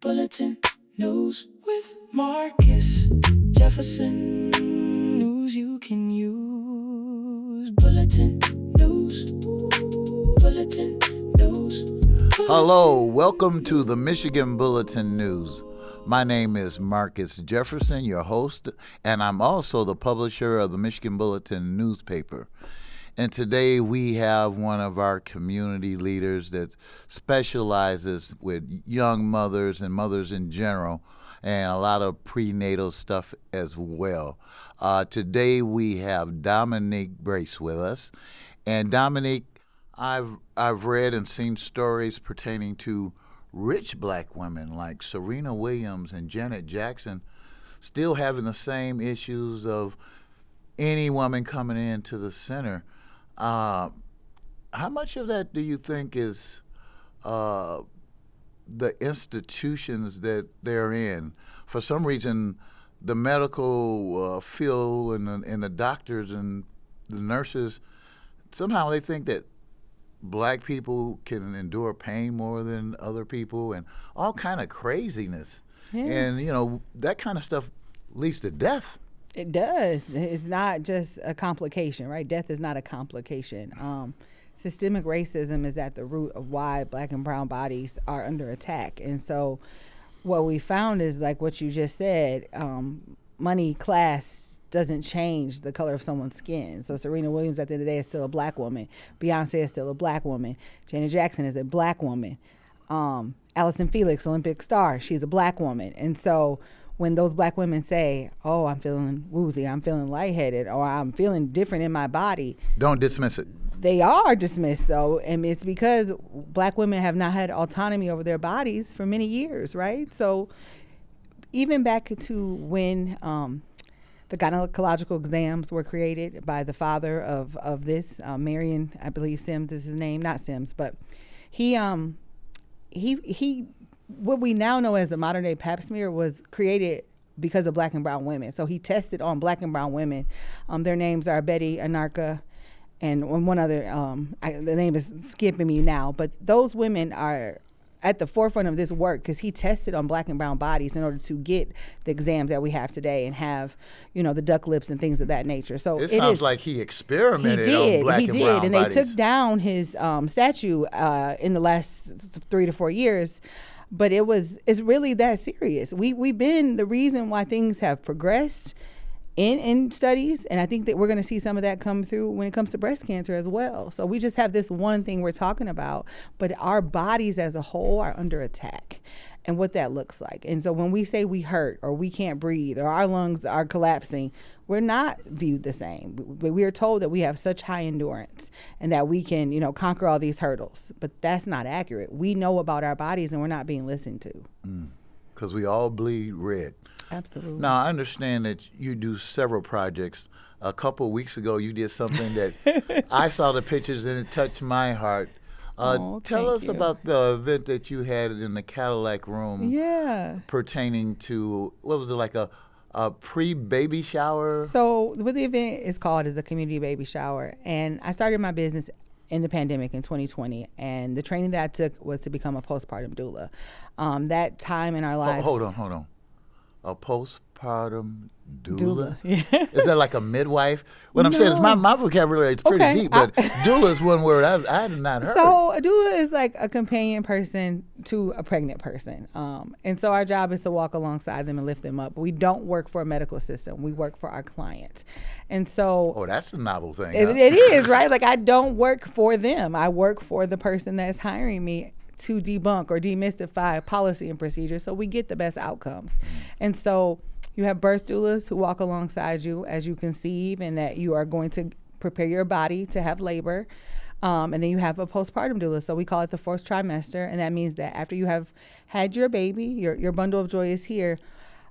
Bulletin news with Marcus Jefferson. News you can use. Bulletin news. Bulletin news. Bulletin. Hello, welcome to the Michigan Bulletin News. My name is Marcus Jefferson, your host, and I'm also the publisher of the Michigan Bulletin newspaper. And today we have one of our community leaders that specializes with young mothers and mothers in general, and a lot of prenatal stuff as well. Today we have Domonique Brace with us. And Domonique, I've read and seen stories pertaining to rich black women like Serena Williams and Janet Jackson still having the same issues of any woman coming into the center. How much of that do you think is the institutions that they're in? For some reason, the medical field and the doctors and the nurses, somehow they think that black people can endure pain more than other people and all kind of craziness. Yeah. And, you know, that kind of stuff leads to death. It does. It's not just a complication, right? Death is not a complication. Systemic racism is at the root of why black and brown bodies are under attack. And so what we found is, like what you just said, money, class doesn't change the color of someone's skin. So Serena Williams at the end of the day is still a black woman. Beyonce is still a black woman. Janet Jackson is a black woman. Allison Felix, Olympic star, she's a black woman. And so when those black women say, oh, I'm feeling woozy, I'm feeling lightheaded, or I'm feeling different in my body. Don't dismiss it. They are dismissed, though, and it's because black women have not had autonomy over their bodies for many years, right? So even back to when the gynecological exams were created by the father of this, Marion, I believe Sims is his name, not Sims, but he what we now know as the modern day pap smear was created because of black and brown women. So he tested on black and brown women. Their names are Betty, Anarka, and one other, the name is skipping me now, but those women are at the forefront of this work because he tested on black and brown bodies in order to get the exams that we have today and have, you know, the duck lips and things of that nature. So it sounds like he experimented on black and brown bodies. And they took down his statue in the last 3 to 4 years. But it's really that serious. We've been the reason why things have progressed in studies, and I think that we're going to see some of that come through when it comes to breast cancer as well. So we just have this one thing we're talking about, but our bodies as a whole are under attack and what that looks like. And so when we say we hurt or we can't breathe or our lungs are collapsing, we're not viewed the same. We are told that we have such high endurance and that we can, you know, conquer all these hurdles. But that's not accurate. We know about our bodies and we're not being listened to. Because we all bleed red. Absolutely. Now, I understand that you do several projects. A couple of weeks ago, you did something that I saw the pictures and it touched my heart. Tell us about the event that you had in the Cadillac Room. Yeah. Pertaining to, what was it, like a pre-baby shower? So what the event is called is a community baby shower. And I started my business in the pandemic in 2020. And the training that I took was to become a postpartum doula. That time in our lives. Hold on. A postpartum doula? Yeah. Is that like a midwife? What I'm saying is my vocabulary is pretty deep, but doula is one word I had not heard. So a doula is like a companion person to a pregnant person. And so our job is to walk alongside them and lift them up. We don't work for a medical system. We work for our clients. And so... Oh, that's a novel thing. It is, right? Like I don't work for them. I work for the person that's hiring me to debunk or demystify policy and procedure so we get the best outcomes. And so you have birth doulas who walk alongside you as you conceive and that you are going to prepare your body to have labor. And then you have a postpartum doula. So we call it the 4th trimester. And that means that after you have had your baby, your bundle of joy is here,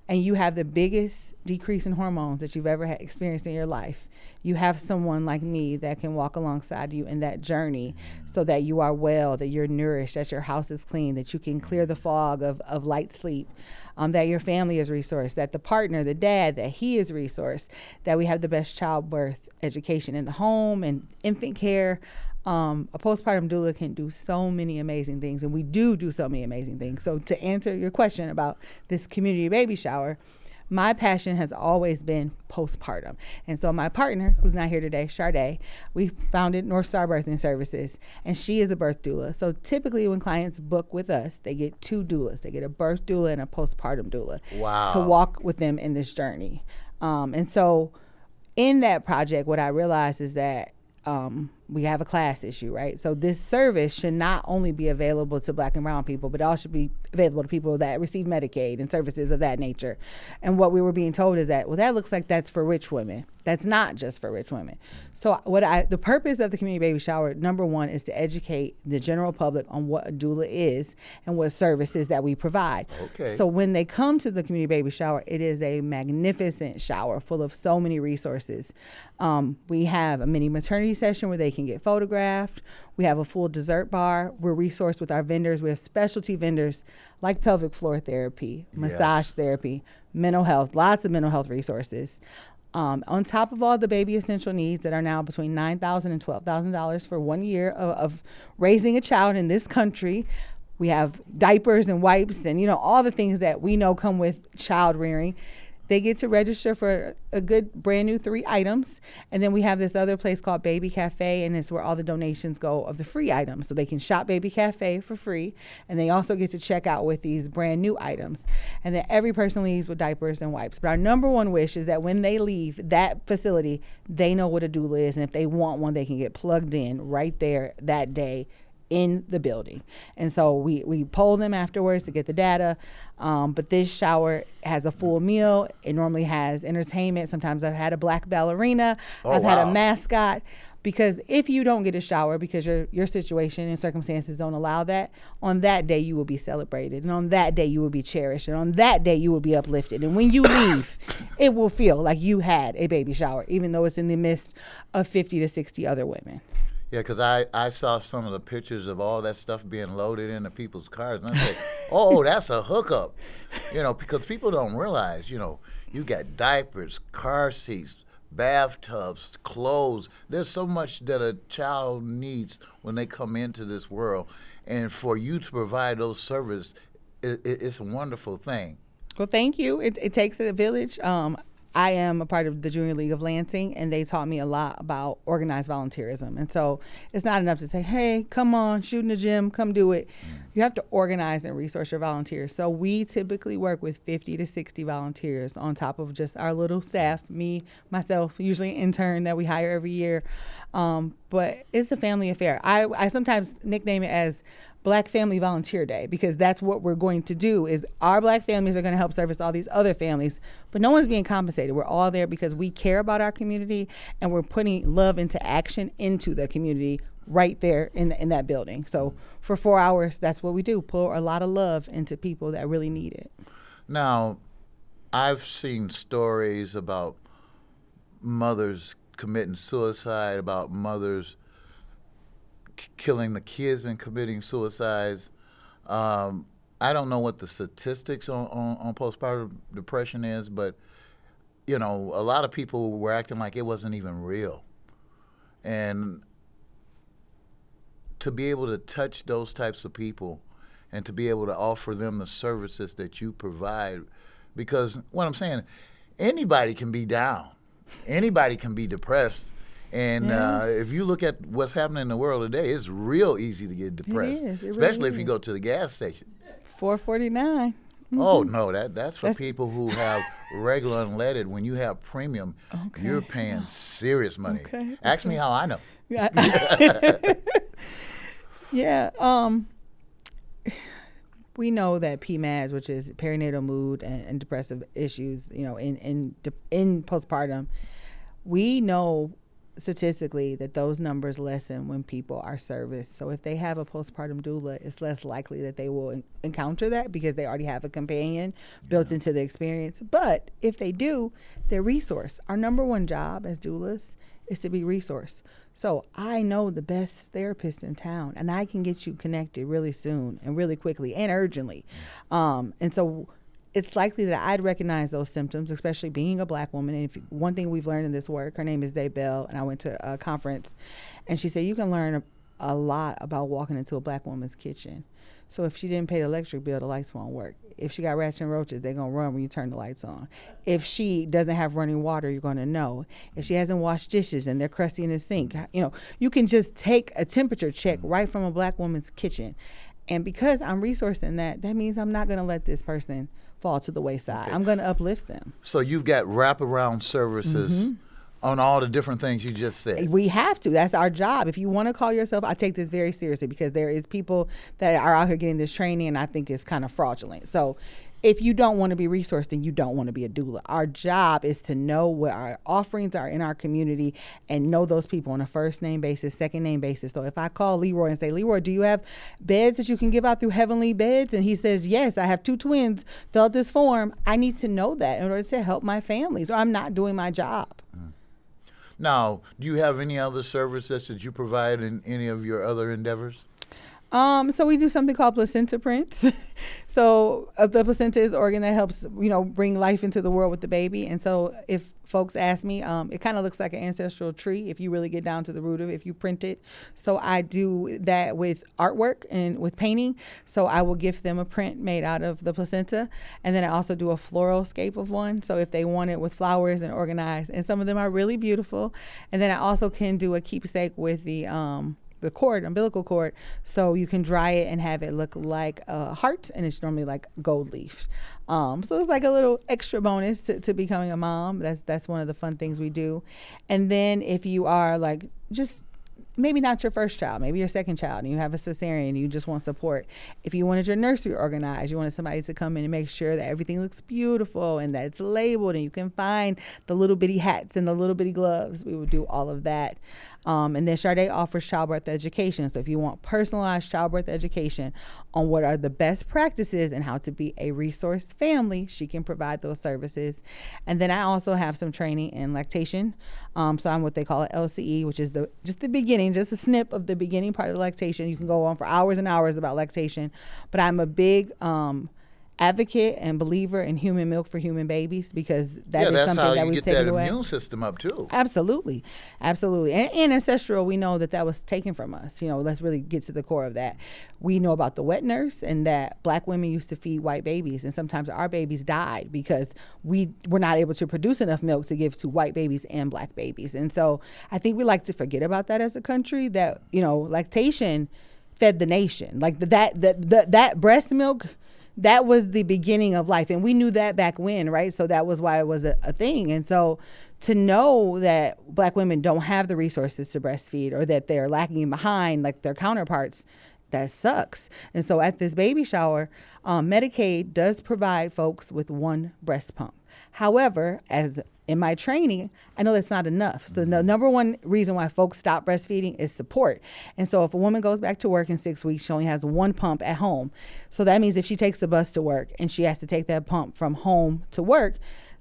and you have the biggest decrease in hormones that you've ever experienced in your life. You have someone like me that can walk alongside you in that journey so that you are well, that you're nourished, that your house is clean, that you can clear the fog of light sleep, that your family is resourced, that the partner, the dad, that he is resourced, that we have the best childbirth education in the home and infant care, A postpartum doula can do so many amazing things, and we do so many amazing things. So to answer your question about this community baby shower, my passion has always been postpartum. And so my partner, who's not here today, Sade, we founded Northstar Birthing Services, and she is a birth doula. So typically when clients book with us, they get 2 doulas. They get a birth doula and a postpartum doula to walk with them in this journey. And so in that project, what I realized is that we have a class issue, right? So this service should not only be available to Black and brown people, but it also should be available to people that receive Medicaid and services of that nature. And what we were being told is that, well, that looks like that's for rich women. That's not just for rich women. So the purpose of the community baby shower, number one, is to educate the general public on what a doula is and what services that we provide. Okay. So when they come to the community baby shower, it is a magnificent shower full of so many resources. We have a mini maternity session where they can get photographed. We have a full dessert bar. We're resourced with our vendors. We have specialty vendors like pelvic floor therapy, massage therapy, mental health, lots of mental health resources. On top of all the baby essential needs that are now between $9,000 and $12,000 for 1 year of raising a child in this country, we have diapers and wipes and, all the things that we know come with child rearing. They get to register for a good brand new 3 items. And then we have this other place called Baby Cafe, and it's where all the donations go of the free items. So they can shop Baby Cafe for free, and they also get to check out with these brand new items. And then every person leaves with diapers and wipes. But our number one wish is that when they leave that facility, they know what a doula is. And if they want one, they can get plugged in right there that day in the building. And so we poll them afterwards to get the data. But this shower has a full meal. It normally has entertainment. Sometimes I've had a black ballerina. I've had a mascot. Because if you don't get a shower because your situation and circumstances don't allow that, on that day you will be celebrated. And on that day you will be cherished. And on that day you will be uplifted. And when you leave, it will feel like you had a baby shower, even though it's in the midst of 50 to 60 other women. Yeah, because I saw some of the pictures of all that stuff being loaded into people's cars. And I said, oh, that's a hookup. Because people don't realize, you got diapers, car seats, bathtubs, clothes. There's so much that a child needs when they come into this world. And for you to provide those services, it's a wonderful thing. Well, thank you. It takes a village. I am a part of the Junior League of Lansing, and they taught me a lot about organized volunteerism. And so it's not enough to say, hey, come on, shoot in the gym, come do it. You have to organize and resource your volunteers. So we typically work with 50 to 60 volunteers on top of just our little staff, me, myself, usually an intern that we hire every year. But it's a family affair. I sometimes nickname it as Black Family Volunteer Day, because that's what we're going to do. Is our Black families are going to help service all these other families, but no one's being compensated. We're all there because we care about our community, and we're putting love into action into the community right there in that building. So for 4 hours, that's what we do, pour a lot of love into people that really need it. Now, I've seen stories about mothers committing suicide, about mothers killing the kids and committing suicides. I don't know what the statistics on postpartum depression is, but a lot of people were acting like it wasn't even real. And to be able to touch those types of people and to be able to offer them the services that you provide, because what I'm saying, anybody can be down, anybody can be depressed. And if you look at what's happening in the world today, it's real easy to get depressed, especially if you go to the gas station. $4.49. Mm-hmm. Oh no, that's for people who have regular unleaded. When you have premium, you're paying serious money. Okay. Ask me how I know. Yeah. We know that PMADs, which is perinatal mood and depressive issues, in postpartum, we know statistically that those numbers lessen when people are serviced. So if they have a postpartum doula, it's less likely that they will encounter that because they already have a companion built into the experience. But if they do, they're resourced. Our number one job as doulas is to be resourced. So I know the best therapist in town, and I can get you connected really soon and really quickly and urgently. And so it's likely that I'd recognize those symptoms, especially being a black woman. And one thing we've learned in this work, her name is Daybell, and I went to a conference, and she said you can learn a lot about walking into a black woman's kitchen. So if she didn't pay the electric bill, the lights won't work. If she got rats and roaches, they're going to run when you turn the lights on. If she doesn't have running water, you're going to know. If she hasn't washed dishes and they're crusty in the sink, you can just take a temperature check right from a black woman's kitchen. And because I'm resourcing that means I'm not going to let this person fall to the wayside. Okay. I'm going to uplift them. So you've got wraparound services on all the different things you just said. We have to. That's our job. If you want to call yourself, I take this very seriously because there is people that are out here getting this training, and I think it's kind of fraudulent. So if you don't want to be resourced, then you don't want to be a doula. Our job is to know what our offerings are in our community and know those people on a first name basis, second name basis. So if I call Leroy and say, Leroy, do you have beds that you can give out through Heavenly Beds? And he says, yes, I have 2 twins, fill out this form. I need to know that in order to help my family. So I'm not doing my job. Now, do you have any other services that you provide in any of your other endeavors? So we do something called placenta prints. So the placenta is organ that helps, bring life into the world with the baby. And so if folks ask me, it kind of looks like an ancestral tree if you really get down to the root of it, if you print it. So I do that with artwork and with painting. So I will gift them a print made out of the placenta. And then I also do a floral scape of one. So if they want it with flowers and organized, and some of them are really beautiful. And then I also can do a keepsake with the cord, umbilical cord, so you can dry it and have it look like a heart, and it's normally like gold leaf. So it's like a little extra bonus to becoming a mom. That's one of the fun things we do. And then if you are like just maybe not your first child, maybe your second child, and you have a cesarean and you just want support. If you wanted your nursery organized, you wanted somebody to come in and make sure that everything looks beautiful and that it's labeled and you can find the little bitty hats and the little bitty gloves, we would do all of that. And then Sade offers childbirth education. So if you want personalized childbirth education on what are the best practices and how to be a resource family, she can provide those services. And then I also have some training in lactation. So I'm what they call an LCE, which is just the beginning, just a snip of the beginning part of lactation. You can go on for hours and hours about lactation, but I'm a big advocate and believer in human milk for human babies, because that's something that we take away. That's how you get that immune system up too. Absolutely. And ancestral, we know that was taken from us. Let's really get to the core of that. We know about the wet nurse and that black women used to feed white babies, and sometimes our babies died because we were not able to produce enough milk to give to white babies and black babies. And so I think we like to forget about that as a country, that lactation fed the nation. Like that breast milk, that was the beginning of life. And we knew that back when, right? So that was why it was a thing. And so to know that black women don't have the resources to breastfeed, or that they're lacking behind like their counterparts, that sucks. And so at this baby shower, Medicaid does provide folks with 1 breast pump. However, as in my training, I know that's not enough. So the number one reason why folks stop breastfeeding is support. And so if a woman goes back to work in 6 weeks, she only has 1 pump at home. So that means if she takes the bus to work and she has to take that pump from home to work,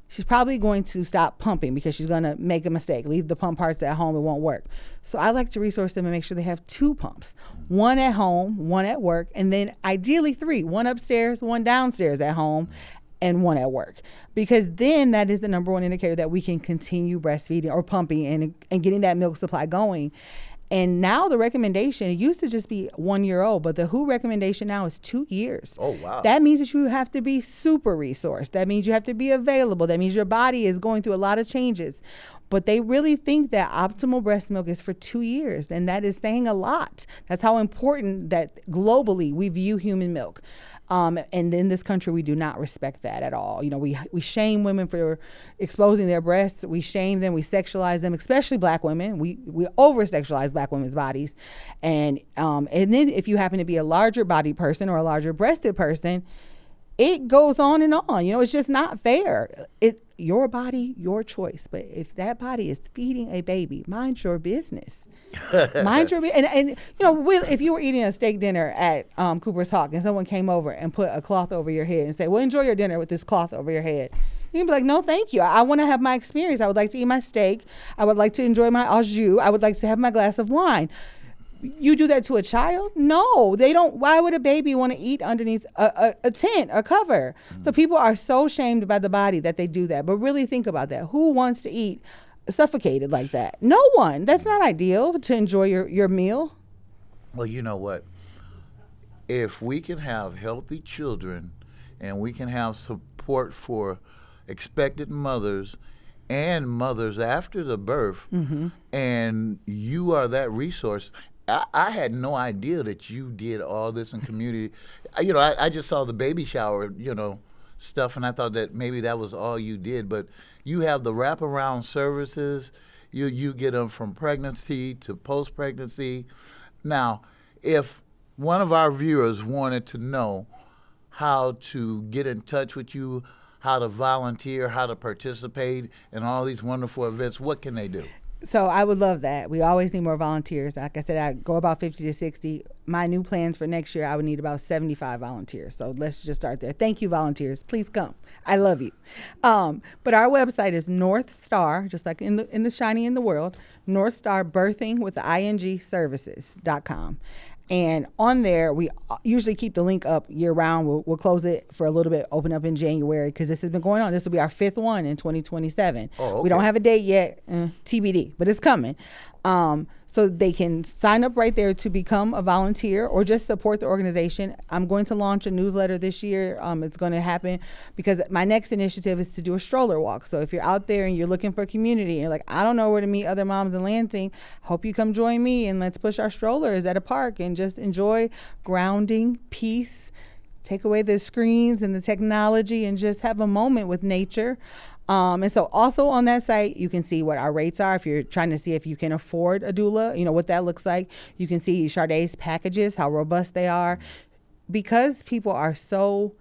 she's probably going to stop pumping because she's going to make a mistake, leave the pump parts at home, it won't work. So I like to resource them and make sure they have 2 pumps, 1 at home, 1 at work, and then ideally 3, 1 upstairs, 1 downstairs at home, and 1 at work, because then that is the number one indicator that we can continue breastfeeding or pumping and getting that milk supply going. And now the recommendation, it used to just be 1 year old, but the WHO recommendation now is 2 years. Oh, wow. That means that you have to be super resourced. That means you have to be available. That means your body is going through a lot of changes. But they really think that optimal breast milk is for 2 years, and that is saying a lot. That's how important that globally we view human milk. And in this country, we do not respect that at all. We shame women for exposing their breasts. We shame them. We sexualize them, especially black women. We over-sexualize black women's bodies. And then if you happen to be a larger body person or a larger breasted person, it goes on and on. It's just not fair. Your body, your choice. But if that body is feeding a baby, mind your business. Mind your and if you were eating a steak dinner at Cooper's Hawk and someone came over and put a cloth over your head and said, well, enjoy your dinner with this cloth over your head, you'd be like, no, thank you. I want to have my experience. I would like to eat my steak. I would like to enjoy my au jus. I would like to have my glass of wine. You do that to a child? No, they don't. Why would a baby want to eat underneath a tent, a cover? So people are so shamed by the body that they do that. But really think about that. Who wants to eat suffocated like that? No one. That's not ideal to enjoy your meal. Well, you know what? If we can have healthy children and we can have support for expected mothers and mothers after the birth, and you are that resource. I had no idea that you did all this in community. I just saw the baby shower, stuff, and I thought that maybe that was all you did. But you have the wraparound services. You get them from pregnancy to post-pregnancy. Now, if one of our viewers wanted to know how to get in touch with you, how to volunteer, how to participate in all these wonderful events, what can they do? So I would love that. We always need more volunteers. Like I said, I go about 50 to 60. My new plans for next year, I would need about 75 volunteers. So let's just start there. Thank you, volunteers. Please come. I love you. But our website is Northstar, just like in the shiny in the world, Northstar Birthing with the ING Services.com. And on there, we usually keep the link up year round. We'll close it for a little bit, open up in January, because this has been going on. This will be our 5th one in 2027. Oh, okay. We don't have a date yet, TBD, but it's coming. So they can sign up right there to become a volunteer or just support the organization. I'm going to launch a newsletter this year. It's going to happen because my next initiative is to do a stroller walk. So if you're out there and you're looking for a community and you're like, I don't know where to meet other moms in Lansing, hope you come join me and let's push our strollers at a park and just enjoy grounding, peace, take away the screens and the technology and just have a moment with nature. And so also on that site, you can see what our rates are. If you're trying to see if you can afford a doula, what that looks like. You can see Sade's packages, how robust they are. Because people are so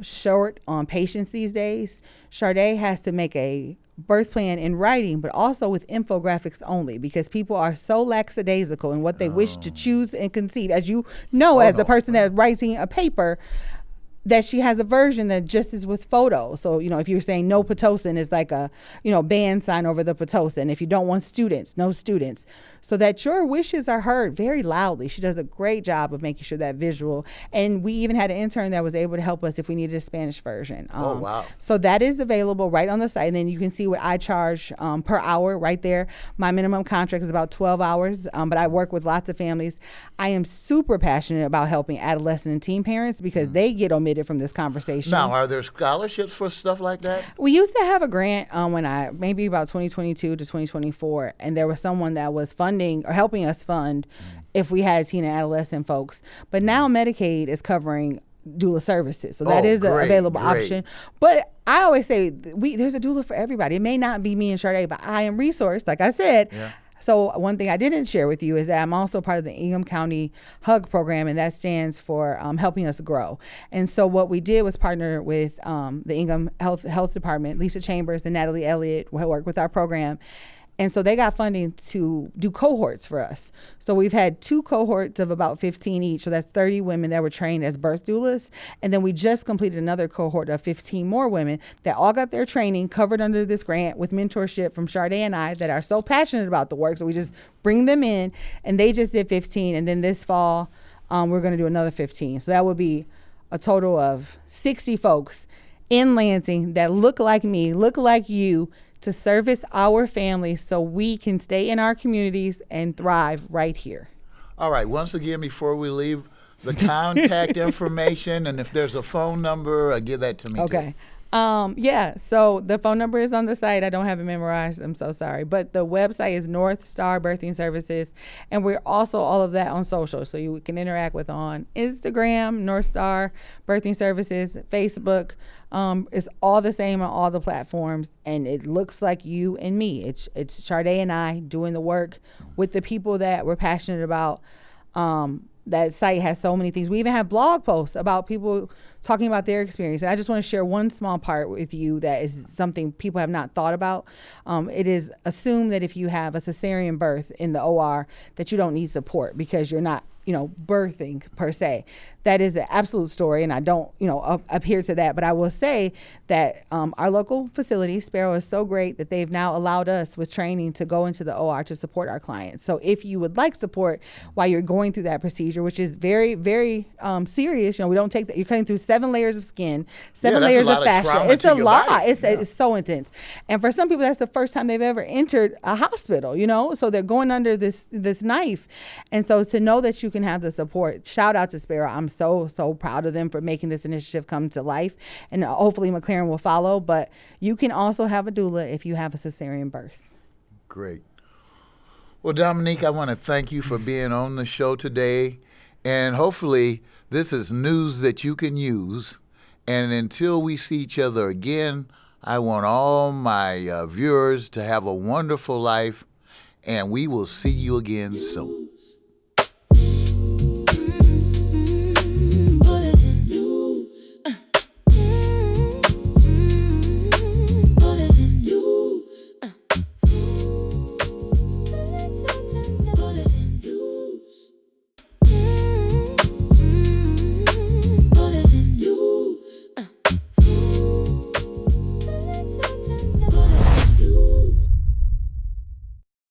short on patience these days, Sade has to make a birth plan in writing, but also with infographics only, because people are so lackadaisical in what they wish to choose and conceive. As you know, the person that's writing a paper, that she has a version that just is with photos. So, if you're saying no Pitocin, is like a, band sign over the Pitocin. If you don't want students, no students. So that your wishes are heard very loudly. She does a great job of making sure that visual. And we even had an intern that was able to help us if we needed a Spanish version. Oh, wow. So that is available right on the site. And then you can see what I charge per hour right there. My minimum contract is about 12 hours, but I work with lots of families. I am super passionate about helping adolescent and teen parents because they get omitted from this conversation. Now, are there scholarships for stuff like that? We used to have a grant maybe about 2022 to 2024, and there was someone that was funding or helping us fund if we had teen and adolescent folks. But now Medicaid is covering doula services, so that is an available option. But I always say there's a doula for everybody. It may not be me and Sade, but I am resourced, like I said. Yeah. So one thing I didn't share with you is that I'm also part of the Ingham County HUG program, and that stands for helping us grow. And so what we did was partner with the Ingham Health Department, Lisa Chambers and Natalie Elliott, who work with our program. And so they got funding to do cohorts for us. So we've had 2 cohorts of about 15 each. So that's 30 women that were trained as birth doulas. And then we just completed another cohort of 15 more women that all got their training covered under this grant with mentorship from Sade and I that are so passionate about the work. So we just bring them in, and they just did 15. And then this fall, we're going to do another 15. So that would be a total of 60 folks in Lansing that look like me, look like you, to service our families so we can stay in our communities and thrive right here. All right. Once again, before we leave, the contact information, and if there's a phone number, give that to me. Okay. So the phone number is on the site. I don't have it memorized. I'm so sorry. But the website is Northstar Birthing Services. And we're also all of that on social. So you can interact with on Instagram, Northstar Birthing Services, Facebook. It's all the same on all the platforms. And it looks like you and me. It's Sade and I doing the work with the people that we're passionate about. That site has so many things. We even have blog posts about people talking about their experience. And I just want to share one small part with you that is something people have not thought about. It is assumed that if you have a cesarean birth in the OR that you don't need support because you're not birthing per se. That is an absolute story, and I don't, adhere to that. But I will say that our local facility, Sparrow, is so great that they've now allowed us with training to go into the OR to support our clients. So if you would like support while you're going through that procedure, which is very, very serious, we don't take that. You're cutting through 7 layers of skin, 7 layers of fascia. It's a lot. It's so intense. And for some people, that's the first time they've ever entered a hospital, so they're going under this knife. And so to know that you can have the support, shout out to Sparrow. I'm so proud of them for making this initiative come to life, and hopefully McLaren will follow. But you can also have a doula if you have a cesarean birth. Great. Well, Domonique, I want to thank you for being on the show today, and hopefully this is news that you can use. And until we see each other again, I want all my viewers to have a wonderful life, and we will see you again soon.